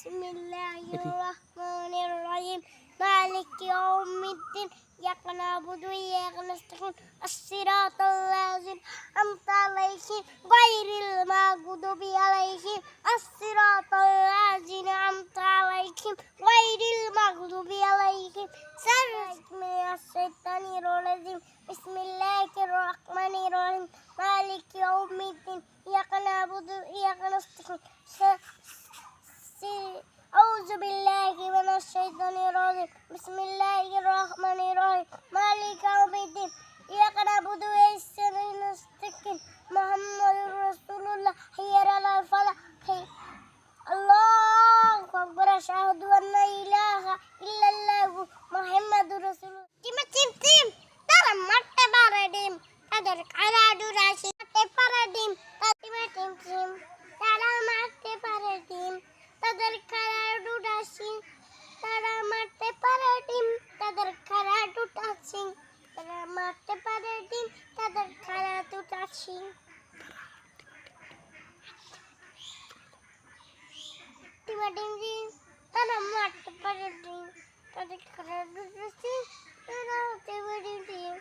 Bismillahirrahmanirrahim. Maliki yaumiddin. Iyyaka na'budu wa iyyaka nasta'in. As-siratal ladzina an'amta 'alaihim ghairil maghdubi 'alaihim as-siratal ladzina an'amta 'alaihim ghairil maghdubi 'alaihim. Bismillahirrahmanirrahim. Maliki yaumiddin. Iyyaka na'budu wa iyyaka nasta'in. أعوذ بالله من الشيطان الرجيم بسم الله الرحمن الرحيم مالك يوم الدين إياك نعبد وإياك نستعين محمد رسول الله حي على الفلاح الله أكبر أشهد أن لا إله إلا الله محمد رسول الله team তারা মারতে পারে ডিম তাদের খারাডু রাশি মারতে পারে ডিম team তারা মারতে পারে ডিম তাদের খারাডু রাশি তারা মারতে পারে ডিম তাদের খারাডু রাশি তারা মারতে পারে ডিম তাদের খারাডু রাশি টিম তারা মারতে পারে ডিম তাদের খারাডু রাশি তারা মারতে পারে ডিম